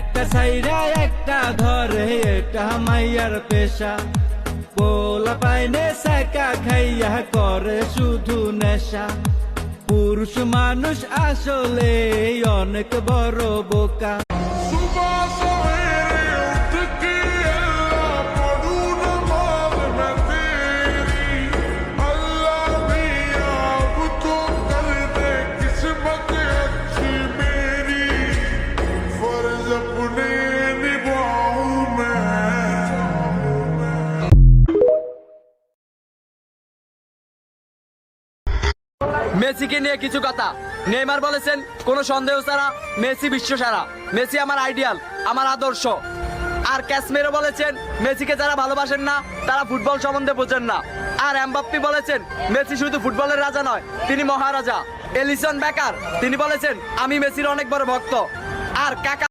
একটা সাইরা একটা ধরে, এটা মাইয়ার পেশা। পোলা পাইনে সাকা খাইয়া করে শুধু নেশা। পুরুষ মানুষ আসলে অনেক বড় বোকা। মেসিকে নিয়ে কিছু কথা। নেইমার বলেছেন কোনো সন্দেহ ছাড়া মেসি বিশ্ব সেরা, মেসি আমার আইডিয়াল, আমার আদর্শ। আর ক্যাসমেরো বলেছেন মেসিকে যারা ভালোবাসেন না তারা ফুটবল সম্বন্ধে বোঝেন না। আর এমবাপ্পে বলেছেন মেসি শুধু ফুটবলের রাজা নয়, তিনি মহারাজা। এলিসন বেকার তিনি বলেছেন আমি মেসির অনেক বড় ভক্ত। আর কাকা